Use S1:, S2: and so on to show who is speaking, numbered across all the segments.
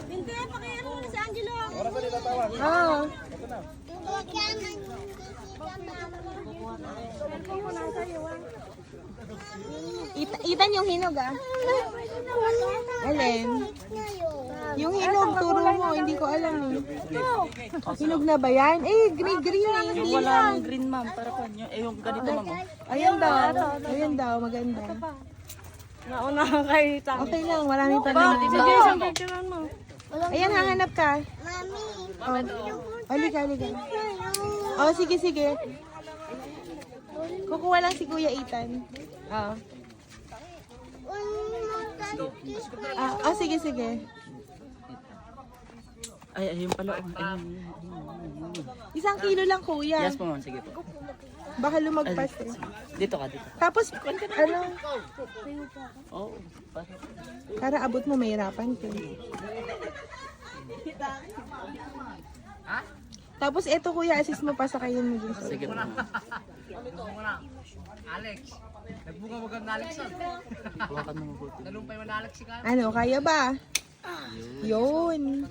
S1: Hindi, pakiano na si Angelo.
S2: Oo. Itan yung hinog ah. Alin? Yung hinog, turo mo. Hindi ko alam eh. Hinog na ba yan? Eh, green eh. Hindi
S3: Yung
S2: lang.
S3: walang green ma'am, para pa nyo. Eh, yung ganito ma'am.
S2: Ayan daw. Ayan daw, maganda.
S1: Nauna ka kayo ita.
S2: Okay lang, marami pa naman.
S1: Sige, isang picturean mo.
S2: Ayan, hahanap ka. Oh. Halika. Oh, sige. Kukuha lang si Kuya Ethan. Oh. Sige.
S3: Ay, ayun pala.
S2: Isang kilo lang, Kuya.
S3: Yes po ma'am, sige po.
S2: Baka lumagpas eh.
S3: Dito ka, dito.
S2: Tapos, ano,
S3: Oo.
S2: para abot mo, mahirapan ko. Tapos, eto Kuya, assist mo pa sa kayo mo dun.
S3: Sige po ma'am.
S4: Alex, nagbunga mo na Alex.
S3: Hawakan mo mabuti.
S4: Nalumpay mo na Alex ka.
S2: Ano, kaya ba? Yun.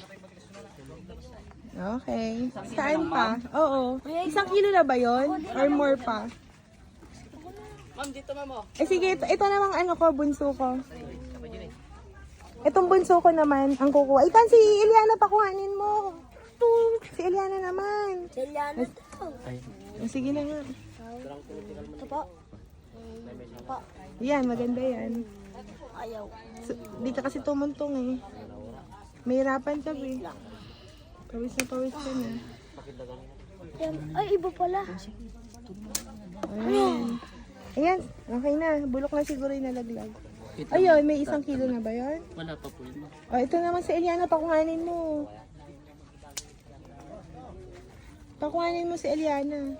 S2: Okay. Saan pa? Oo. Isang kilo na ba yun? Or more pa?
S3: Ma'am, dito ma'am.
S2: Eh sige, ito namang ano ko, bunso ko. Itong bunso ko naman, ang kukuha. Itan, si Eliana pakuhanin mo. Si Eliana naman.
S1: Selyana to.
S3: Ay,
S2: Sige na nga.
S1: Ito po.
S2: Yan, maganda yan.
S1: Ayaw.
S2: So, dito kasi tumuntong eh. Mahirapan ka eh. Pawis ka na.
S1: Ay, iba pala.
S2: Ayan, okay na. Bulok na siguro yung nalaglag. Ayun, may isang kilo na ba yun?
S3: wala pa po yun.
S2: O, ito naman si Eliana, pakuhanin mo. Pakuhanin mo si Eliana.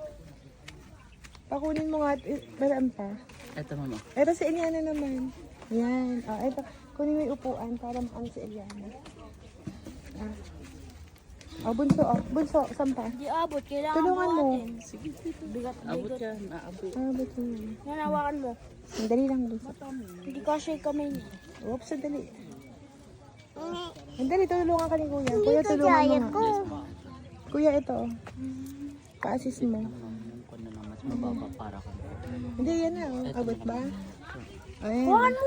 S2: Pakunin mo nga, baraan pa.
S3: Ito ma'am.
S2: Ito si Eliana naman. Ayan. O, ito. Kunin mo yung upuan para maano si Eliana. Bunso. Saan pa?
S1: Di abot. Kailangan
S2: Tulungan mo.
S3: Sige. Abot yan. Naabot.
S2: Bunso mo.
S1: Nanawakan mo.
S2: Dali lang, bunso.
S1: Hindi kasi kami niya.
S2: Oops, sandali. Sandali, tulungan ka ni Kuya. Kuya, tulungan mo nga. Kuya, ito. Pa-assist mo.
S3: Yung kwan na lang, mas mababa para ka.
S2: Hindi, yan na. Abot ba? Ayan.
S1: Ano?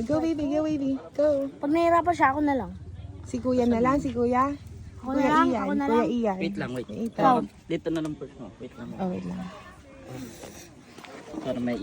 S2: Go, baby. Go.
S1: Pag nahirapan siya, ako na lang.
S2: Si Kuya na lang, si Kuya.
S1: Ako na lang, ako na lang.
S2: Kuya Ian.
S3: Wait lang, wait.
S2: Wait
S3: Dito na lang first mo. Wait lang.
S2: Oh, wait lang.
S3: Para may